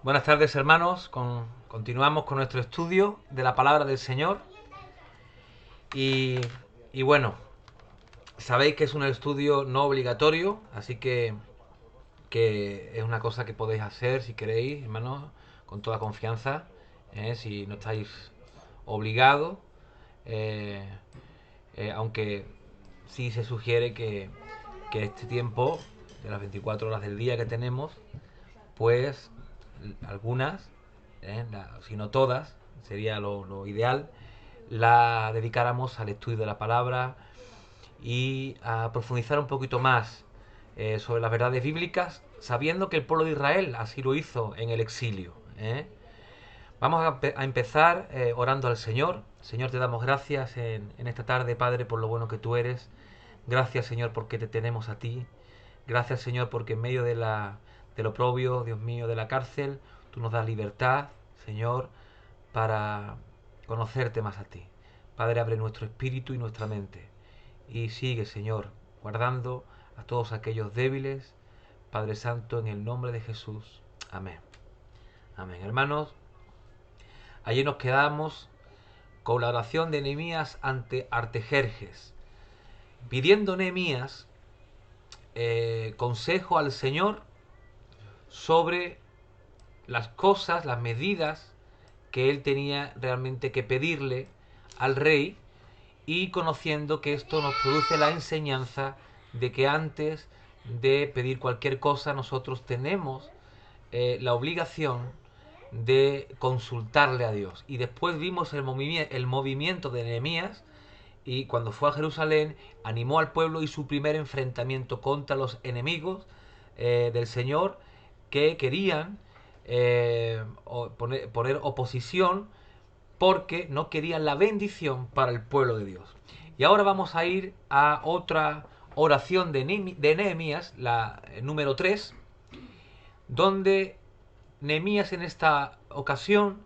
Buenas tardes, hermanos. Continuamos con nuestro estudio de la palabra del Señor. Y, y bueno, sabéis que es un estudio no obligatorio, así que es una cosa que podéis hacer si queréis, hermanos, con toda confianza, si no estáis obligados, eh, aunque sí se sugiere que este tiempo de las 24 horas del día que tenemos, pues algunas, si no todas, sería lo ideal, la dedicáramos al estudio de la palabra y a profundizar un poquito más sobre las verdades bíblicas, sabiendo que el pueblo de Israel así lo hizo en el exilio. Vamos a empezar orando al Señor. Señor, te damos gracias en esta tarde, Padre, por lo bueno que tú eres. Gracias, Señor, porque te tenemos a ti. Gracias, Señor, porque en medio del oprobio, Dios mío, de la cárcel, tú nos das libertad, Señor, para conocerte más a ti. Padre, abre nuestro espíritu y nuestra mente. Y sigue, Señor, guardando a todos aquellos débiles. Padre Santo, en el nombre de Jesús. Amén. Amén. Hermanos, allí nos quedamos con la oración de Nehemías ante Artajerjes, pidiendo Nehemías consejo al Señor sobre las cosas, las medidas que él tenía realmente que pedirle al rey, y conociendo que esto nos produce la enseñanza de que antes de pedir cualquier cosa nosotros tenemos la obligación de consultarle a Dios. Y después vimos el movimiento de Nehemías, y cuando fue a Jerusalén animó al pueblo, y su primer enfrentamiento contra los enemigos del Señor, que querían poner oposición porque no querían la bendición para el pueblo de Dios. Y ahora vamos a ir a otra oración de Nehemías, la número 3, donde Nehemías en esta ocasión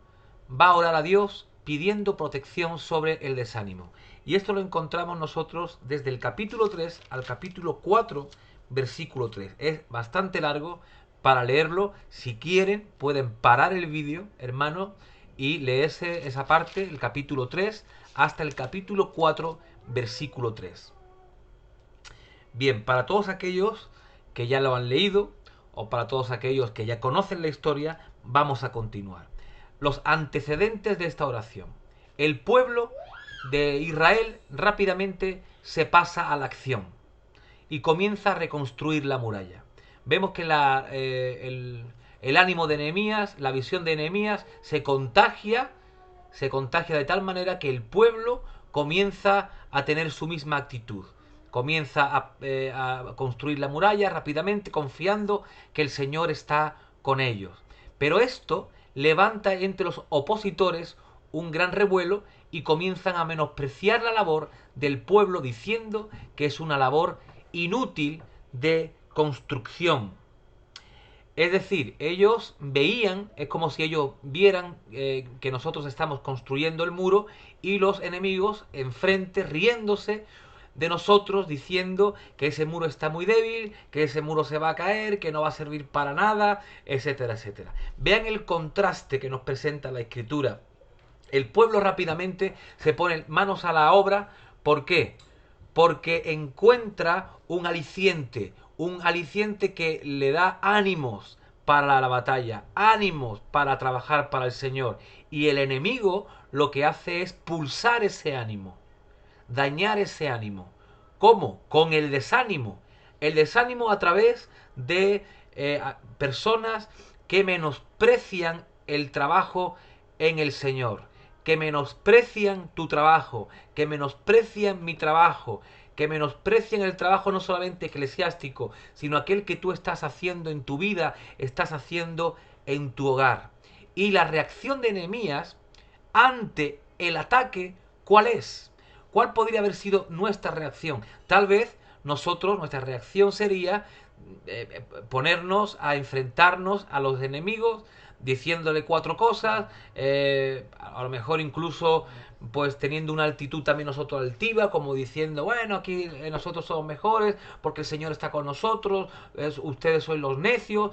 va a orar a Dios pidiendo protección sobre el desánimo. Y esto lo encontramos nosotros desde el capítulo 3 al capítulo 4, versículo 3. Es bastante largo para leerlo. Si quieren, pueden parar el vídeo, hermano, y leerse esa parte, el capítulo 3, hasta el capítulo 4, versículo 3. Bien, para todos aquellos que ya lo han leído, o para todos aquellos que ya conocen la historia, vamos a continuar. Los antecedentes de esta oración. El pueblo de Israel rápidamente se pasa a la acción y comienza a reconstruir la muralla. Vemos que el ánimo de Nehemías, la visión de Nehemías se contagia de tal manera que el pueblo comienza a tener su misma actitud. Comienza a construir la muralla rápidamente, confiando que el Señor está con ellos. Pero esto levanta entre los opositores un gran revuelo, y comienzan a menospreciar la labor del pueblo, diciendo que es una labor inútil de construcción. Es decir, ellos veían, es como si ellos vieran que nosotros estamos construyendo el muro, y los enemigos enfrente riéndose de nosotros, diciendo que ese muro está muy débil, que ese muro se va a caer, que no va a servir para nada, etcétera, etcétera. Vean el contraste que nos presenta la escritura. El pueblo rápidamente se pone manos a la obra. ¿Por qué? Porque encuentra un aliciente que le da ánimos para la batalla, ánimos para trabajar para el Señor. Y el enemigo lo que hace es pulsar ese ánimo, dañar ese ánimo. ¿Cómo? Con el desánimo. El desánimo a través de personas que menosprecian el trabajo en el Señor, que menosprecian tu trabajo, que menosprecian mi trabajo, que menosprecian el trabajo no solamente eclesiástico, sino aquel que tú estás haciendo en tu vida, estás haciendo en tu hogar. Y la reacción de Nehemías ante el ataque, ¿cuál es? ¿Cuál podría haber sido nuestra reacción? Tal vez nuestra reacción sería ponernos a enfrentarnos a los enemigos, diciéndole cuatro cosas, a lo mejor incluso pues teniendo una actitud también nosotros altiva, como diciendo, bueno, aquí nosotros somos mejores porque el Señor está con nosotros, ustedes son los necios,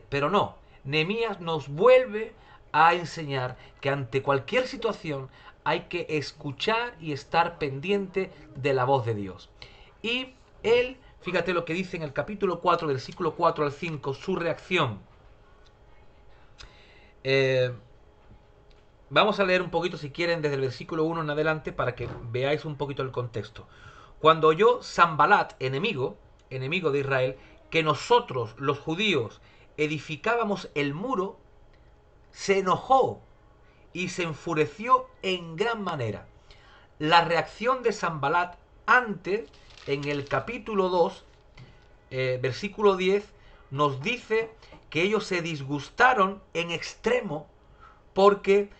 pero no. Nehemías nos vuelve a enseñar que ante cualquier situación hay que escuchar y estar pendiente de la voz de Dios. Y él, fíjate lo que dice en el capítulo 4, versículo 4 al 5, su reacción. Vamos a leer un poquito, si quieren, desde el versículo 1 en adelante para que veáis un poquito el contexto. Cuando oyó Sanbalat, enemigo de Israel, que nosotros, los judíos, edificábamos el muro, se enojó y se enfureció en gran manera. La reacción de Sanbalat antes, en el capítulo 2, versículo 10, nos dice que ellos se disgustaron en extremo porque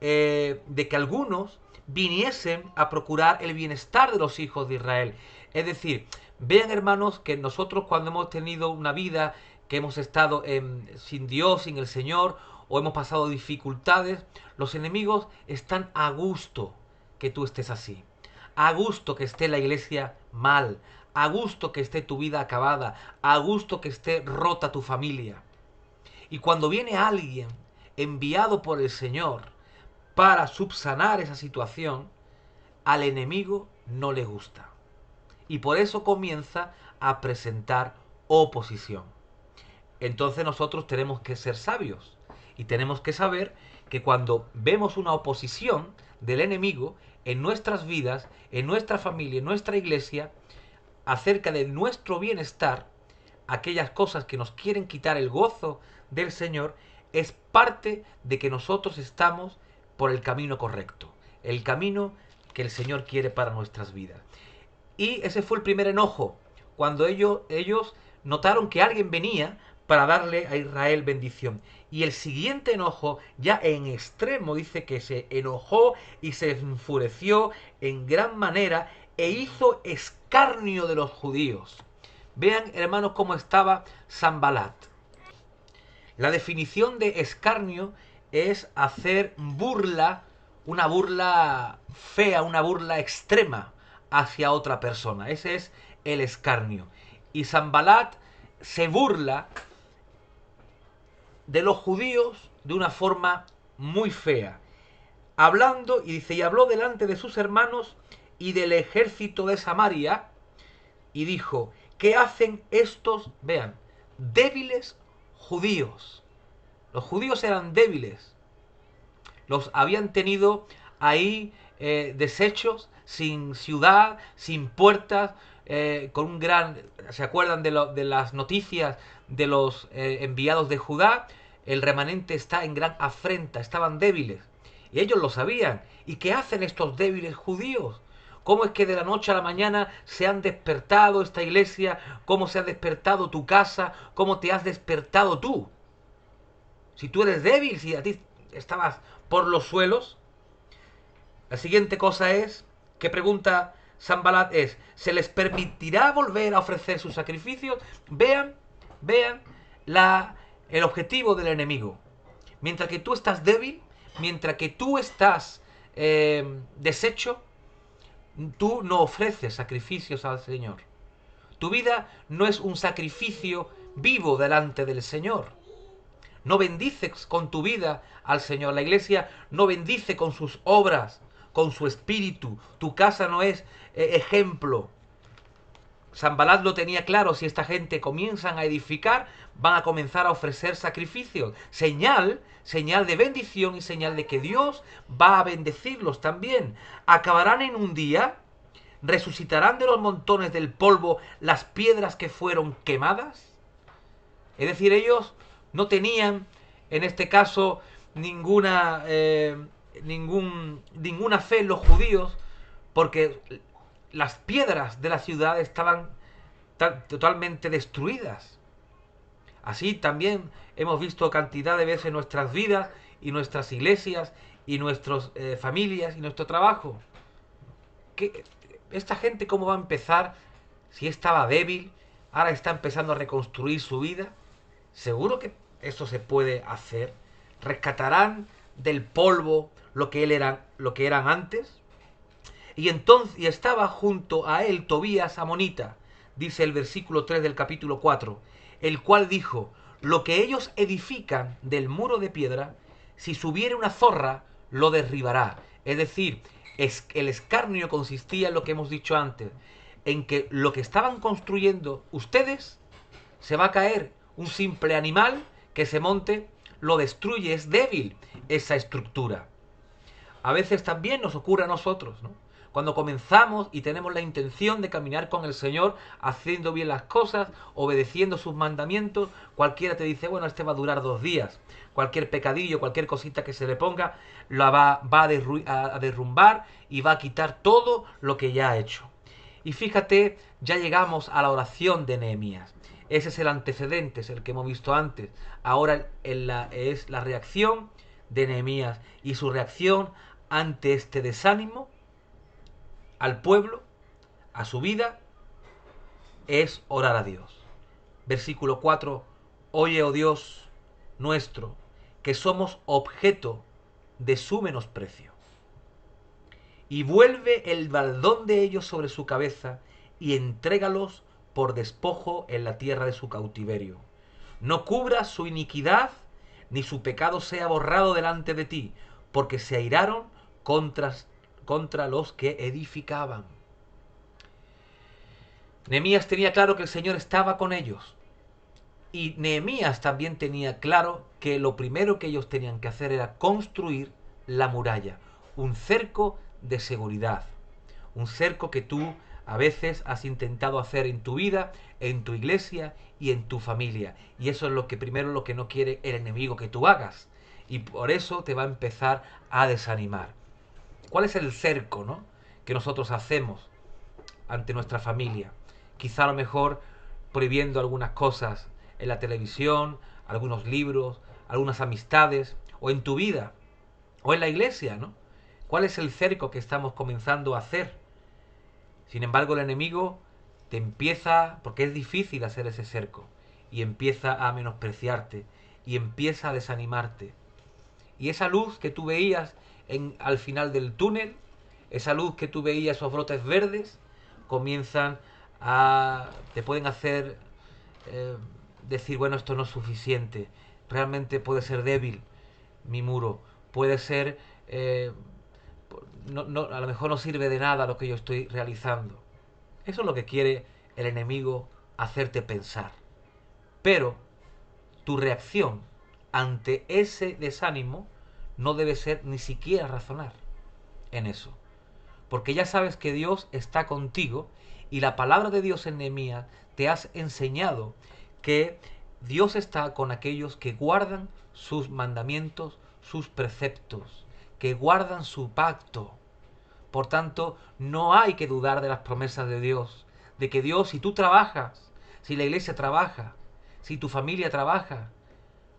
de que algunos viniesen a procurar el bienestar de los hijos de Israel. Es decir, vean, hermanos, que nosotros cuando hemos tenido una vida que hemos estado sin Dios, sin el Señor, o hemos pasado dificultades, los enemigos están a gusto que tú estés así, a gusto que esté la iglesia mal, a gusto que esté tu vida acabada, a gusto que esté rota tu familia. Y cuando viene alguien enviado por el Señor para subsanar esa situación, al enemigo no le gusta. Y por eso comienza a presentar oposición. Entonces nosotros tenemos que ser sabios y tenemos que saber que cuando vemos una oposición del enemigo en nuestras vidas, en nuestra familia, en nuestra iglesia, acerca de nuestro bienestar, aquellas cosas que nos quieren quitar el gozo del Señor, es parte de que nosotros estamos por el camino correcto, el camino que el Señor quiere para nuestras vidas. Y ese fue el primer enojo, cuando ellos notaron que alguien venía para darle a Israel bendición. Y el siguiente enojo, ya en extremo, dice que se enojó y se enfureció en gran manera e hizo escarnio de los judíos. Vean, hermanos, cómo estaba Sanbalat. La definición de escarnio es hacer burla, una burla fea, una burla extrema hacia otra persona. Ese es el escarnio. Y Sanbalat se burla de los judíos de una forma muy fea. Hablando, y dice, y habló delante de sus hermanos y del ejército de Samaria, y dijo, ¿qué hacen estos, vean, débiles judíos? Los judíos eran débiles. Los habían tenido ahí deshechos, sin ciudad, sin puertas, con un gran... ¿Se acuerdan de las noticias de los enviados de Judá? El remanente está en gran afrenta, estaban débiles. Y ellos lo sabían. ¿Y qué hacen estos débiles judíos? ¿Cómo es que de la noche a la mañana se han despertado esta iglesia? ¿Cómo se ha despertado tu casa? ¿Cómo te has despertado tú? Si tú eres débil, si a ti estabas por los suelos. La siguiente cosa es, que pregunta Sanbalat es, ¿se les permitirá volver a ofrecer sus sacrificios? Vean el objetivo del enemigo. Mientras que tú estás débil, mientras que tú estás deshecho, tú no ofreces sacrificios al Señor. Tu vida no es un sacrificio vivo delante del Señor. No bendices con tu vida al Señor. La iglesia no bendice con sus obras, con su espíritu. Tu casa no es ejemplo. Sanbalat lo tenía claro, si esta gente comienzan a edificar, van a comenzar a ofrecer sacrificios. Señal de bendición y señal de que Dios va a bendecirlos también. Acabarán en un día, resucitarán de los montones del polvo las piedras que fueron quemadas. Es decir, ellos no tenían, en este caso, ninguna fe en los judíos, porque las piedras de la ciudad estaban totalmente destruidas. Así también hemos visto cantidad de veces nuestras vidas y nuestras iglesias y nuestras familias y nuestro trabajo. ¿Esta gente cómo va a empezar? Si estaba débil, ahora está empezando a reconstruir su vida. Seguro que eso se puede hacer. Rescatarán del polvo lo que eran antes. Y estaba junto a él Tobías amonita, dice el versículo 3 del capítulo 4, el cual dijo, lo que ellos edifican del muro de piedra, si subiere una zorra, lo derribará. Es decir, el escarnio consistía en lo que hemos dicho antes, en que lo que estaban construyendo ustedes se va a caer. Un simple animal que se monte lo destruye, es débil esa estructura. A veces también nos ocurre a nosotros, ¿no? Cuando comenzamos y tenemos la intención de caminar con el Señor, haciendo bien las cosas, obedeciendo sus mandamientos, cualquiera te dice, bueno, este va a durar 2 días. Cualquier pecadillo, cualquier cosita que se le ponga, la va a derrumbar y va a quitar todo lo que ya ha hecho. Y fíjate, ya llegamos a la oración de Nehemías. Ese es el antecedente, es el que hemos visto antes. Ahora es la reacción de Nehemías y su reacción ante este desánimo al pueblo, a su vida, es orar a Dios. Versículo 4. Oye, oh Dios nuestro, que somos objeto de su menosprecio. Y vuelve el baldón de ellos sobre su cabeza y entrégalos por despojo en la tierra de su cautiverio. No cubras su iniquidad, ni su pecado sea borrado delante de ti, porque se airaron contra los que edificaban. Nehemías tenía claro que el Señor estaba con ellos. Y Nehemías también tenía claro que lo primero que ellos tenían que hacer era construir la muralla, un cerco de seguridad, un cerco que tú a veces has intentado hacer en tu vida, en tu iglesia y en tu familia. Y eso es lo que primero lo que no quiere el enemigo que tú hagas. Y por eso te va a empezar a desanimar. ¿Cuál es el cerco, no?, que nosotros hacemos ante nuestra familia? Quizá a lo mejor prohibiendo algunas cosas en la televisión, algunos libros, algunas amistades, o en tu vida, o en la iglesia, ¿no? ¿Cuál es el cerco que estamos comenzando a hacer? Sin embargo, el enemigo te empieza, porque es difícil hacer ese cerco, y empieza a menospreciarte, y empieza a desanimarte. Y esa luz que tú veías al final del túnel, esa luz que tú veías, esos brotes verdes, te pueden hacer decir, bueno, esto no es suficiente, realmente puede ser débil mi muro, puede ser, a lo mejor no sirve de nada lo que yo estoy realizando. Eso es lo que quiere el enemigo hacerte pensar. Pero tu reacción ante ese desánimo no debe ser ni siquiera razonar en eso. Porque ya sabes que Dios está contigo y la palabra de Dios en Nehemías te has enseñado que Dios está con aquellos que guardan sus mandamientos, sus preceptos, que guardan su pacto. Por tanto, no hay que dudar de las promesas de Dios, de que Dios, si tú trabajas, si la iglesia trabaja, si tu familia trabaja,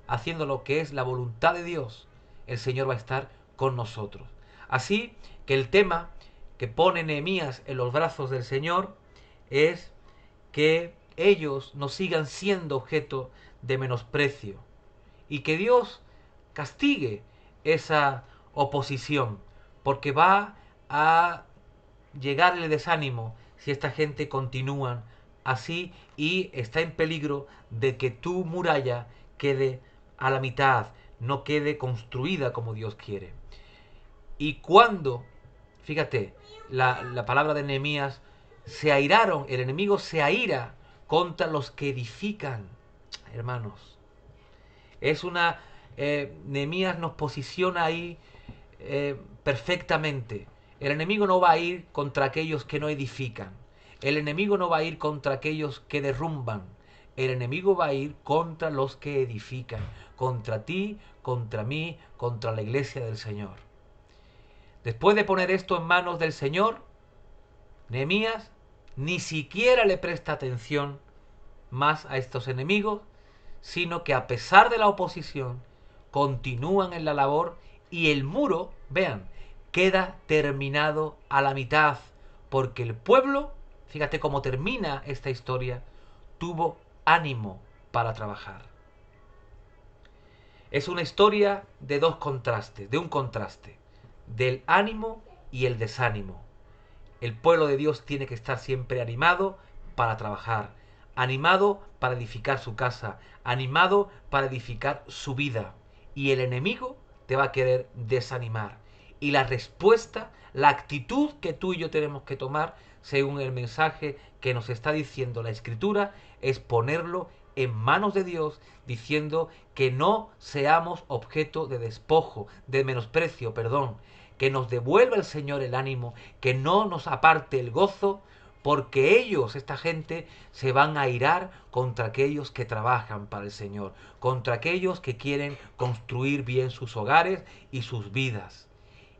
haciendo lo que es la voluntad de Dios, el Señor va a estar con nosotros. Así que el tema que pone Nehemías en los brazos del Señor es que ellos no sigan siendo objeto de menosprecio y que Dios castigue esa oposición, porque va a llegar el desánimo si esta gente continúa así y está en peligro de que tu muralla quede a la mitad, no quede construida como Dios quiere. Y cuando, fíjate, la palabra de Nehemías, se airaron, el enemigo se aira contra los que edifican, hermanos. Es una, Nehemías nos posiciona ahí perfectamente. El enemigo no va a ir contra aquellos que no edifican. El enemigo no va a ir contra aquellos que derrumban. El enemigo va a ir contra los que edifican. Contra ti, contra mí, contra la iglesia del Señor. Después de poner esto en manos del Señor, Nehemías ni siquiera le presta atención más a estos enemigos, sino que a pesar de la oposición, continúan en la labor y el muro, vean, queda terminado a la mitad, porque el pueblo, fíjate cómo termina esta historia, tuvo ánimo para trabajar. Es una historia de dos contrastes, de un contraste, del ánimo y el desánimo. El pueblo de Dios tiene que estar siempre animado para trabajar, animado para edificar su casa, animado para edificar su vida. Y el enemigo te va a querer desanimar. Y la respuesta, la actitud que tú y yo tenemos que tomar, según el mensaje que nos está diciendo la Escritura, es ponerlo en manos de Dios, diciendo que no seamos objeto de despojo, de menosprecio, perdón, que nos devuelva el Señor el ánimo, que no nos aparte el gozo, porque ellos, esta gente, se van a irar contra aquellos que trabajan para el Señor, contra aquellos que quieren construir bien sus hogares y sus vidas.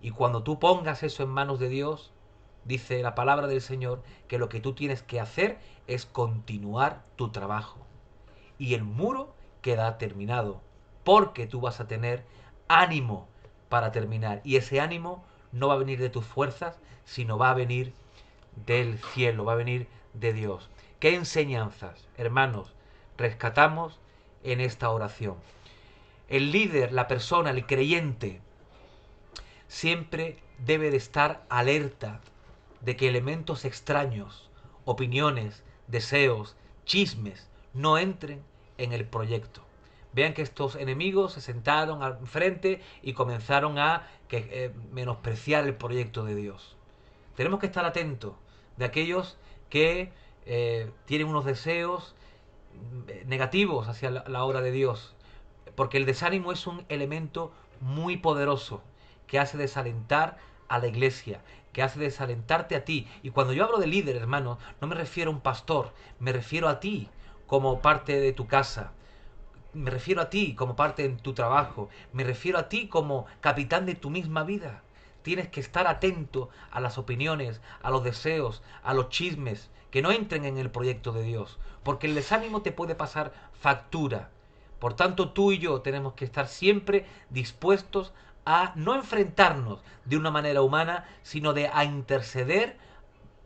Y cuando tú pongas eso en manos de Dios, dice la palabra del Señor, que lo que tú tienes que hacer es continuar tu trabajo. Y el muro queda terminado, porque tú vas a tener ánimo para terminar. Y ese ánimo no va a venir de tus fuerzas, sino va a venir del cielo, va a venir de Dios. ¿Qué enseñanzas, hermanos, rescatamos en esta oración? El líder, la persona, el creyente, siempre debe de estar alerta de que elementos extraños, opiniones, deseos, chismes, no entren en el proyecto. Vean que estos enemigos se sentaron al frente y comenzaron a menospreciar el proyecto de Dios. Tenemos que estar atentos de aquellos que tienen unos deseos negativos hacia la obra de Dios, porque el desánimo es un elemento muy poderoso que hace desalentar a la iglesia, que hace desalentarte a ti. Y cuando yo hablo de líder, hermano, no me refiero a un pastor, me refiero a ti como parte de tu casa, me refiero a ti como parte de tu trabajo, me refiero a ti como capitán de tu misma vida. Tienes que estar atento a las opiniones, a los deseos, a los chismes, que no entren en el proyecto de Dios, porque el desánimo te puede pasar factura. Por tanto, tú y yo tenemos que estar siempre dispuestos a no enfrentarnos de una manera humana, sino a interceder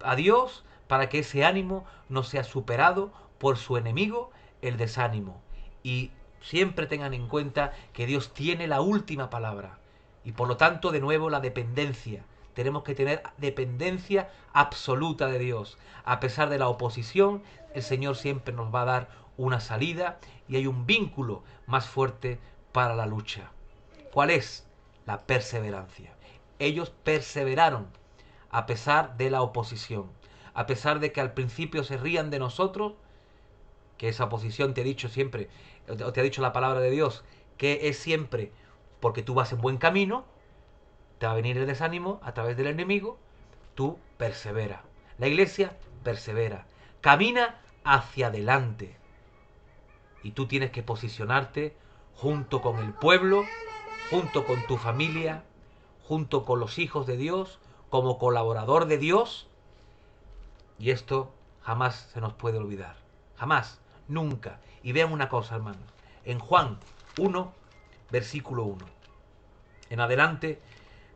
a Dios para que ese ánimo no sea superado por su enemigo, el desánimo. Y siempre tengan en cuenta que Dios tiene la última palabra. Y por lo tanto, de nuevo, la dependencia. Tenemos que tener dependencia absoluta de Dios. A pesar de la oposición, el Señor siempre nos va a dar una salida y hay un vínculo más fuerte para la lucha. ¿Cuál es? La perseverancia. Ellos perseveraron a pesar de la oposición. A pesar de que al principio se rían de nosotros, que esa oposición te ha dicho siempre, o te ha dicho la palabra de Dios, que es siempre porque tú vas en buen camino, te va a venir el desánimo a través del enemigo, tú persevera. La iglesia persevera, camina hacia adelante. Y tú tienes que posicionarte junto con el pueblo, junto con tu familia, junto con los hijos de Dios, como colaborador de Dios. Y esto jamás se nos puede olvidar. Jamás, nunca. Y vean una cosa, hermanos. En Juan 1, versículo 1. En adelante,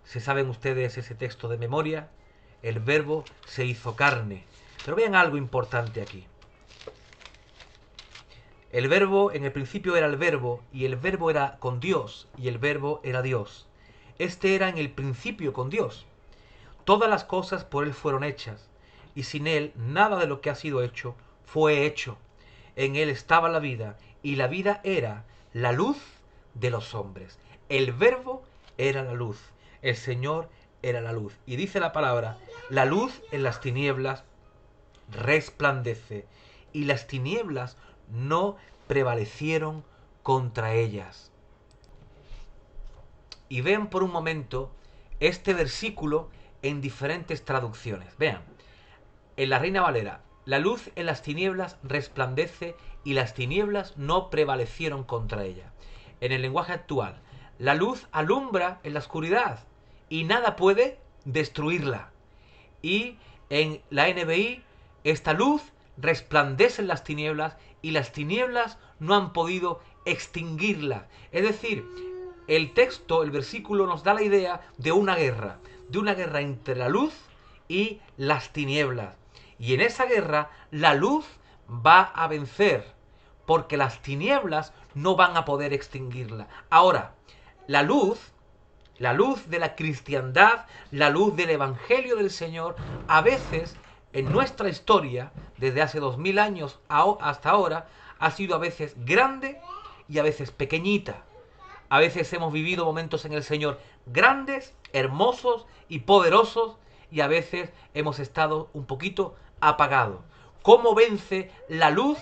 se saben ustedes ese texto de memoria, el verbo se hizo carne. Pero vean algo importante aquí. El verbo, en el principio era el verbo, y el verbo era con Dios, y el verbo era Dios. Este era en el principio con Dios. Todas las cosas por Él fueron hechas, y sin Él nada de lo que ha sido hecho fue hecho. En Él estaba la vida, y la vida era la luz de los hombres. El verbo era la luz, el Señor era la luz. Y dice la palabra, la luz en las tinieblas resplandece, y las tinieblas no prevalecieron contra ellas. Y vean por un momento este versículo en diferentes traducciones. Vean, en la Reina Valera, la luz en las tinieblas resplandece y las tinieblas no prevalecieron contra ella. En el lenguaje actual, la luz alumbra en la oscuridad y nada puede destruirla. Y en la NBI, esta luz resplandece en las tinieblas y las tinieblas no han podido extinguirla. Es decir, el texto, el versículo nos da la idea de una guerra entre la luz y las tinieblas. Y en esa guerra la luz va a vencer, porque las tinieblas no van a poder extinguirla. Ahora, la luz de la cristiandad, la luz del Evangelio del Señor, a veces en nuestra historia, desde hace 2000 años hasta ahora, ha sido a veces grande y a veces pequeñita. A veces hemos vivido momentos en el Señor grandes, hermosos y poderosos, y a veces hemos estado un poquito apagados. ¿Cómo vence la luz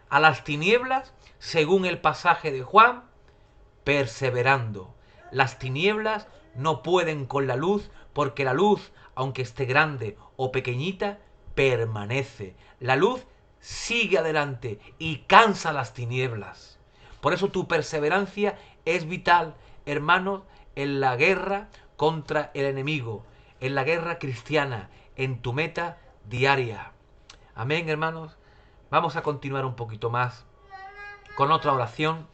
a las tinieblas? Según el pasaje de Juan, perseverando. Las tinieblas no pueden con la luz, porque la luz, aunque esté grande o pequeñita, permanece. La luz sigue adelante y cansa las tinieblas. Por eso tu perseverancia es vital, hermanos, en la guerra contra el enemigo, en la guerra cristiana, en tu meta diaria. Amén, hermanos. Vamos a continuar un poquito más con otra oración.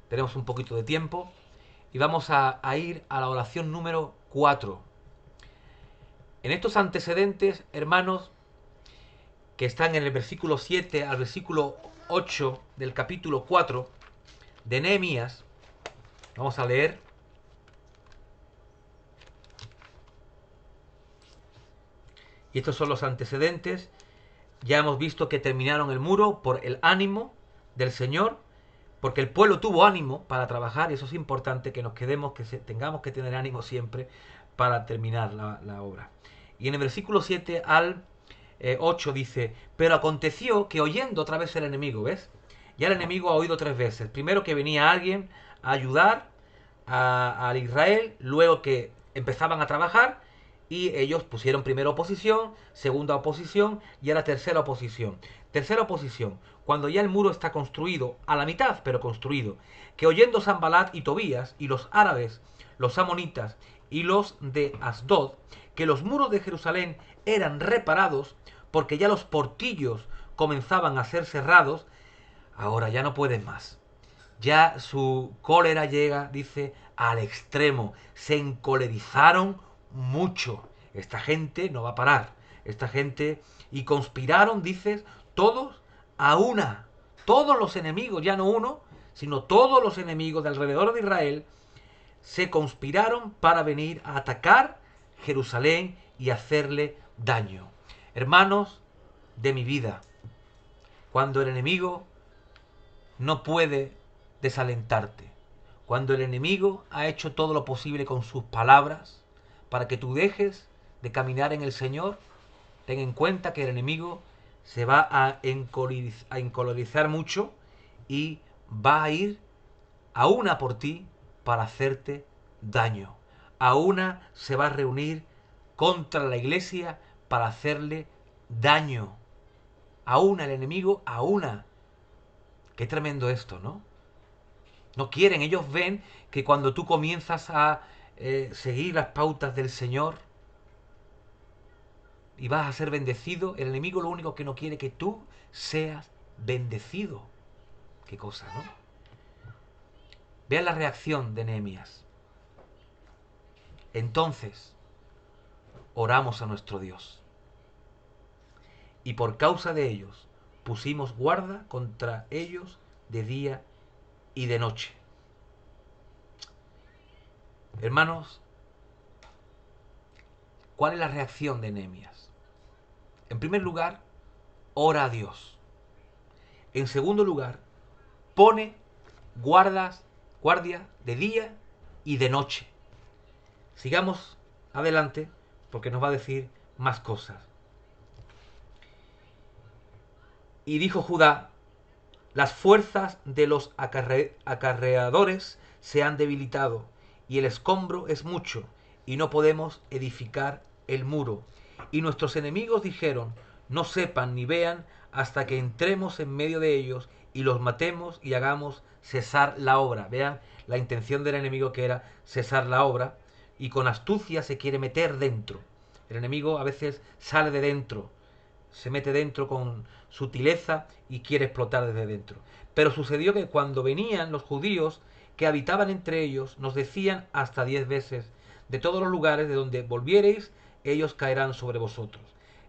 Tenemos un poquito de tiempo y vamos a ir a la oración número 4. En estos antecedentes, hermanos, que están en el versículo 7 al versículo 8 del capítulo 4 de Nehemías, vamos a leer. Y estos son los antecedentes. Ya hemos visto que terminaron el muro por el ánimo del Señor, porque el pueblo tuvo ánimo para trabajar, y eso es importante, que nos quedemos, tengamos que tener ánimo siempre para terminar la obra. Y en el versículo 7 al 8 dice: pero aconteció que oyendo otra vez el enemigo, ¿ves? Ya el enemigo ha oído 3 veces. Primero que venía alguien a ayudar a Israel, luego que empezaban a trabajar, y ellos pusieron primera oposición, segunda oposición y ahora tercera oposición. Tercera oposición, cuando ya el muro está construido, a la mitad, pero construido, que oyendo Sanbalat y Tobías y los árabes, los amonitas y los de Asdod, que los muros de Jerusalén eran reparados, porque ya los portillos comenzaban a ser cerrados, ahora ya no pueden más. Ya su cólera llega, dice, al extremo. Se encolerizaron mucho. Esta gente no va a parar. Esta gente... Y conspiraron, dices, todos a una. Todos los enemigos, ya no uno, sino todos los enemigos de alrededor de Israel, se conspiraron para venir a atacar Jerusalén y hacerle daño. Hermanos de mi vida, cuando el enemigo no puede desalentarte, cuando el enemigo ha hecho todo lo posible con sus palabras para que tú dejes de caminar en el Señor, ten en cuenta que el enemigo se va a encolorizar mucho y va a ir a una por ti para hacerte daño. A una se va a reunir contra la iglesia para hacerle daño. A una, el enemigo, a una. Qué tremendo esto, ¿no? No quieren, ellos ven que cuando tú comienzas a seguir las pautas del Señor y vas a ser bendecido, el enemigo lo único que no quiere es que tú seas bendecido. Qué cosa, ¿no? Vean la reacción de Nehemías. Entonces, oramos a nuestro Dios. Y por causa de ellos, pusimos guarda contra ellos de día y de noche. Hermanos, ¿cuál es la reacción de Nehemías? En primer lugar, ora a Dios. En segundo lugar, pone guardia de día y de noche. Sigamos adelante porque nos va a decir más cosas. Y dijo Judá: las fuerzas de los acarreadores se han debilitado, y el escombro es mucho, y no podemos edificar el muro. Y nuestros enemigos dijeron: no sepan ni vean hasta que entremos en medio de ellos y los matemos y hagamos cesar la obra. Vean la intención del enemigo, que era cesar la obra, y con astucia se quiere meter dentro. El enemigo a veces sale de dentro, se mete dentro con sutileza y quiere explotar desde dentro. Pero sucedió que cuando venían los judíos que habitaban entre ellos, nos decían hasta 10 veces: de todos los lugares de donde volviereis, ellos caerán sobre vosotros.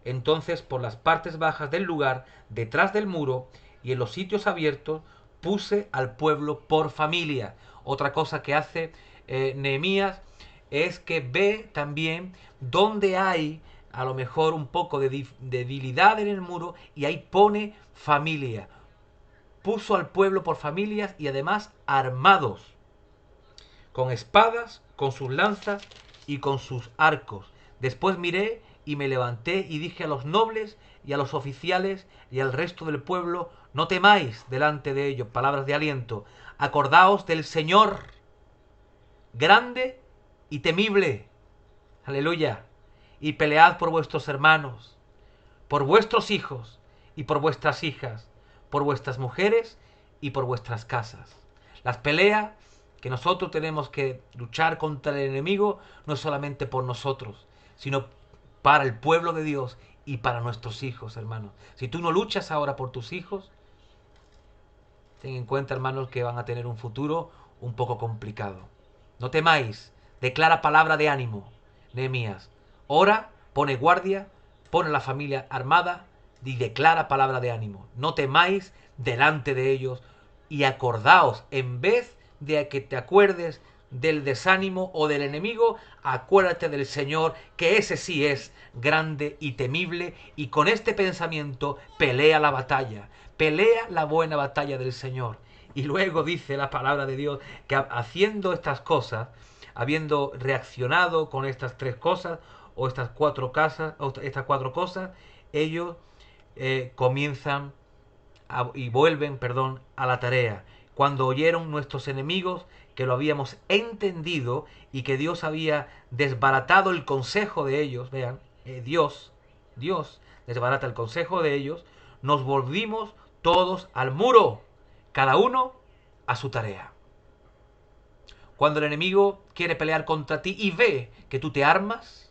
Entonces, por las partes bajas del lugar, detrás del muro y en los sitios abiertos, puse al pueblo por familia. Otra cosa que hace Nehemías es que ve también dónde hay a lo mejor un poco de debilidad en el muro y ahí pone familia. Puso al pueblo por familias y además armados, con espadas, con sus lanzas y con sus arcos. Después miré y me levanté y dije a los nobles y a los oficiales y al resto del pueblo, no temáis delante de ellos, palabras de aliento, acordaos del Señor, grande y temible, aleluya, y pelead por vuestros hermanos, por vuestros hijos y por vuestras hijas, por vuestras mujeres y por vuestras casas. Las peleas que nosotros tenemos que luchar contra el enemigo no es solamente por nosotros, sino para el pueblo de Dios y para nuestros hijos, hermanos. Si tú no luchas ahora por tus hijos, ten en cuenta, hermanos, que van a tener un futuro un poco complicado. No temáis, declara palabra de ánimo, Nehemías. Ora, pone guardia, pone a la familia armada y declara palabra de ánimo. No temáis delante de ellos y acordaos, en vez de que te acuerdes del desánimo o del enemigo, acuérdate del Señor, que ese sí es grande y temible, y con este pensamiento pelea la batalla, pelea la buena batalla del Señor. Y luego dice la palabra de Dios que haciendo estas cosas, habiendo reaccionado con estas tres cosas, o estas cuatro cosas, ellos comienzan y vuelven, perdón, a la tarea. Cuando oyeron nuestros enemigos que lo habíamos entendido y que Dios había desbaratado el consejo de ellos, vean, Dios desbarata el consejo de ellos, nos volvimos todos al muro, cada uno a su tarea. Cuando el enemigo quiere pelear contra ti y ve que tú te armas,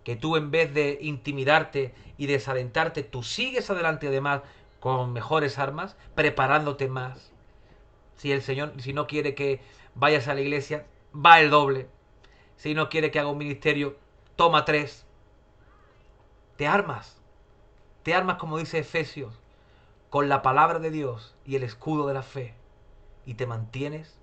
que tú en vez de intimidarte y desalentarte, tú sigues adelante además con mejores armas, preparándote más. Si el Señor, si no quiere que vayas a la iglesia, va el doble. Si no quiere que haga un ministerio, toma 3. Te armas como dice Efesios, con la palabra de Dios y el escudo de la fe. Y te mantienes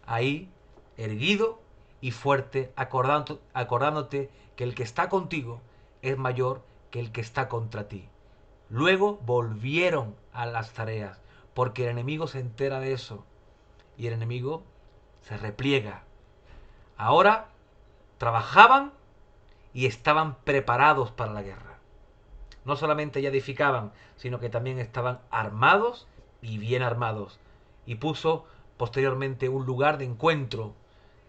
ahí, erguido y fuerte, acordándote que el que está contigo es mayor que el que está contra ti. Luego volvieron a las tareas, porque el enemigo se entera de eso y el enemigo se repliega. Ahora trabajaban y estaban preparados para la guerra. No solamente ya edificaban, sino que también estaban armados y bien armados. Y puso posteriormente un lugar de encuentro,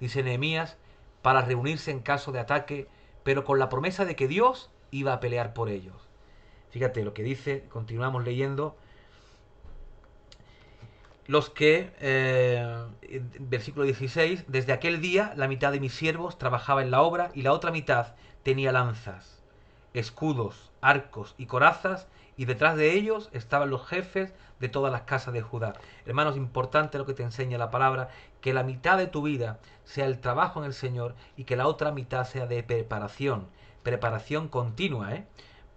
dice Nehemías, para reunirse en caso de ataque, pero con la promesa de que Dios iba a pelear por ellos. Fíjate lo que dice, continuamos leyendo. Los que, versículo 16, desde aquel día la mitad de mis siervos trabajaba en la obra y la otra mitad tenía lanzas, escudos, arcos y corazas, y detrás de ellos estaban los jefes de todas las casas de Judá. Hermanos, importante lo que te enseña la palabra, que la mitad de tu vida sea el trabajo en el Señor y que la otra mitad sea de preparación continua,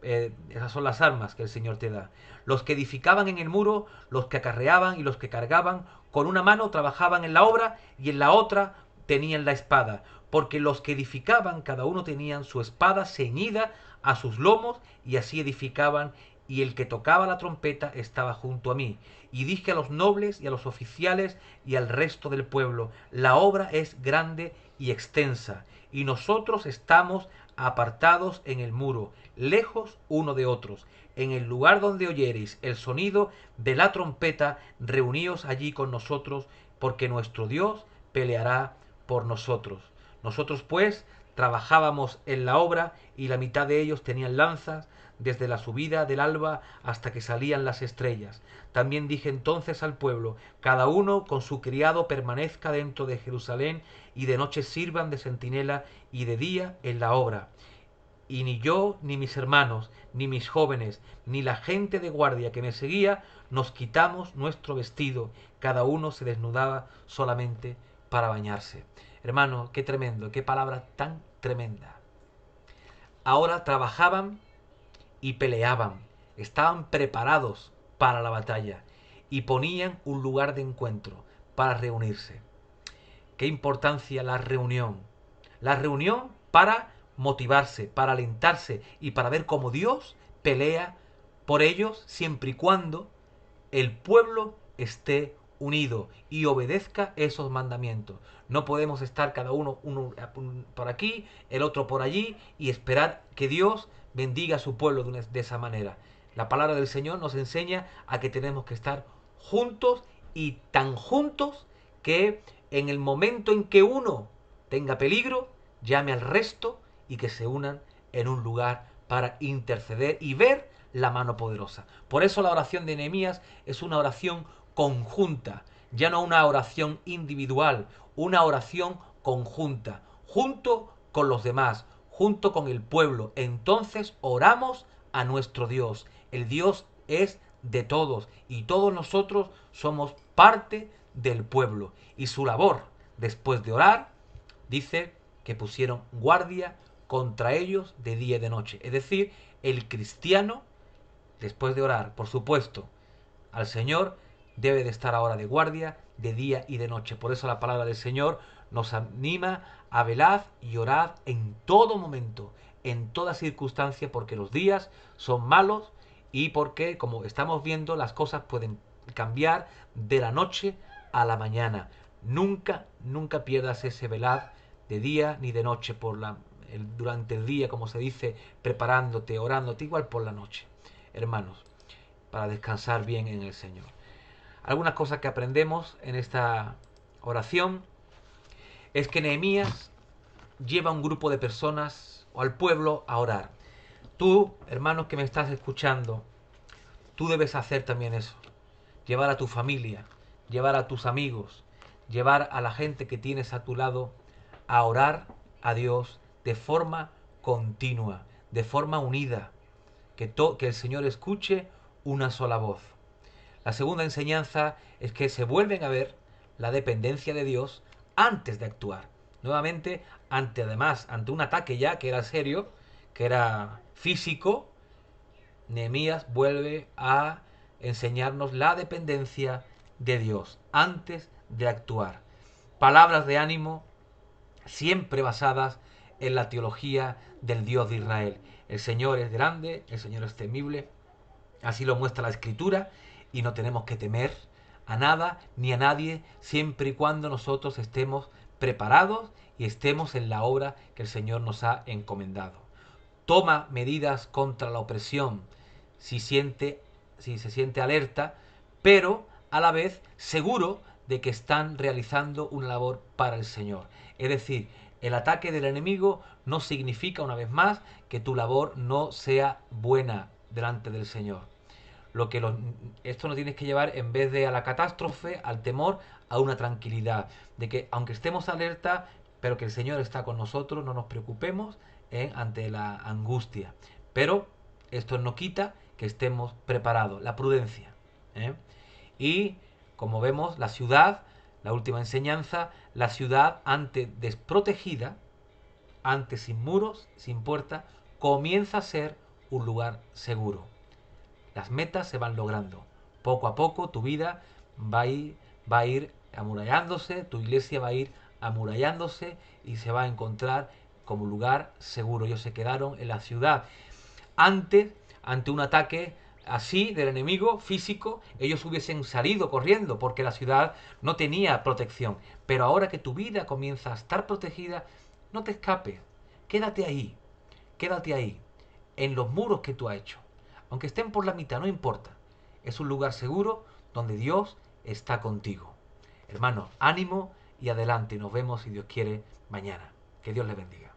esas son las armas que el Señor te da. Los que edificaban en el muro, los que acarreaban y los que cargaban, con una mano trabajaban en la obra y en la otra tenían la espada, porque los que edificaban cada uno tenían su espada ceñida a sus lomos y así edificaban, y el que tocaba la trompeta estaba junto a mí. Y dije a los nobles y a los oficiales y al resto del pueblo, la obra es grande y extensa, y nosotros estamos apartados en el muro, lejos uno de otros. En el lugar donde oyereis el sonido de la trompeta, reuníos allí con nosotros, porque nuestro Dios peleará por nosotros. Nosotros pues trabajábamos en la obra y la mitad de ellos tenían lanzas desde la subida del alba hasta que salían las estrellas. También dije entonces al pueblo, cada uno con su criado permanezca dentro de Jerusalén y de noche sirvan de centinela y de día en la obra. Y ni yo, ni mis hermanos, ni mis jóvenes, ni la gente de guardia que me seguía, nos quitamos nuestro vestido. Cada uno se desnudaba solamente para bañarse. Hermano, qué tremendo, qué palabra tan tremenda. Ahora trabajaban y peleaban, estaban preparados para la batalla y ponían un lugar de encuentro para reunirse. Qué importancia la reunión para motivarse, para alentarse y para ver cómo Dios pelea por ellos siempre y cuando el pueblo esté unido y obedezca esos mandamientos. No podemos estar cada uno por aquí, el otro por allí y esperar que Dios bendiga a su pueblo de esa manera. La palabra del Señor nos enseña a que tenemos que estar juntos y tan juntos que en el momento en que uno tenga peligro, llame al resto y que se unan en un lugar para interceder y ver la mano poderosa. Por eso la oración de Nehemías es una oración conjunta, ya no una oración individual, una oración conjunta, junto con los demás, junto con el pueblo. Entonces oramos a nuestro Dios. El Dios es de todos y todos nosotros somos parte del pueblo. Y su labor, después de orar, dice que pusieron guardia contra ellos de día y de noche. Es decir, el cristiano, después de orar, por supuesto, al Señor, debe de estar ahora de guardia de día y de noche. Por eso la palabra del Señor nos anima a velad y orad en todo momento, en toda circunstancia, porque los días son malos y porque, como estamos viendo, las cosas pueden cambiar de la noche a la mañana. Nunca, nunca pierdas ese velad de día ni de noche durante el día, como se dice, preparándote, orándote, igual por la noche, hermanos, para descansar bien en el Señor. Algunas cosas que aprendemos en esta oración es que Nehemías lleva a un grupo de personas o al pueblo a orar. Tú, hermanos que me estás escuchando, tú debes hacer también eso. Llevar a tu familia, llevar a tus amigos, llevar a la gente que tienes a tu lado a orar a Dios de forma continua, de forma unida, que el Señor escuche una sola voz. La segunda enseñanza es que se vuelven a ver la dependencia de Dios antes de actuar. Nuevamente, ante un ataque ya que era serio, que era físico, Nehemías vuelve a enseñarnos la dependencia de Dios antes de actuar. Palabras de ánimo siempre basadas en la teología del Dios de Israel. El Señor es grande, el Señor es temible, así lo muestra la Escritura, y no tenemos que temer a nada ni a nadie siempre y cuando nosotros estemos preparados y estemos en la obra que el Señor nos ha encomendado. Toma medidas contra la opresión si se siente alerta, pero a la vez seguro de que están realizando una labor para el Señor. Es decir, el ataque del enemigo no significa, una vez más, que tu labor no sea buena delante del Señor. Esto nos tienes que llevar, en vez de a la catástrofe, al temor, a una tranquilidad. De que aunque estemos alerta, pero que el Señor está con nosotros, no nos preocupemos ante la angustia. Pero esto no quita que estemos preparados. La prudencia. Y como vemos, la ciudad, la última enseñanza, la ciudad antes desprotegida, antes sin muros, sin puerta, comienza a ser un lugar seguro. Las metas se van logrando. Poco a poco tu vida va a ir amurallándose, tu iglesia va a ir amurallándose y se va a encontrar como lugar seguro. Ellos se quedaron en la ciudad. Ante un ataque así del enemigo físico, ellos hubiesen salido corriendo porque la ciudad no tenía protección. Pero ahora que tu vida comienza a estar protegida, no te escapes. Quédate ahí, en los muros que tú has hecho. Aunque estén por la mitad, no importa. Es un lugar seguro donde Dios está contigo. Hermanos, ánimo y adelante. Nos vemos, si Dios quiere, mañana. Que Dios les bendiga.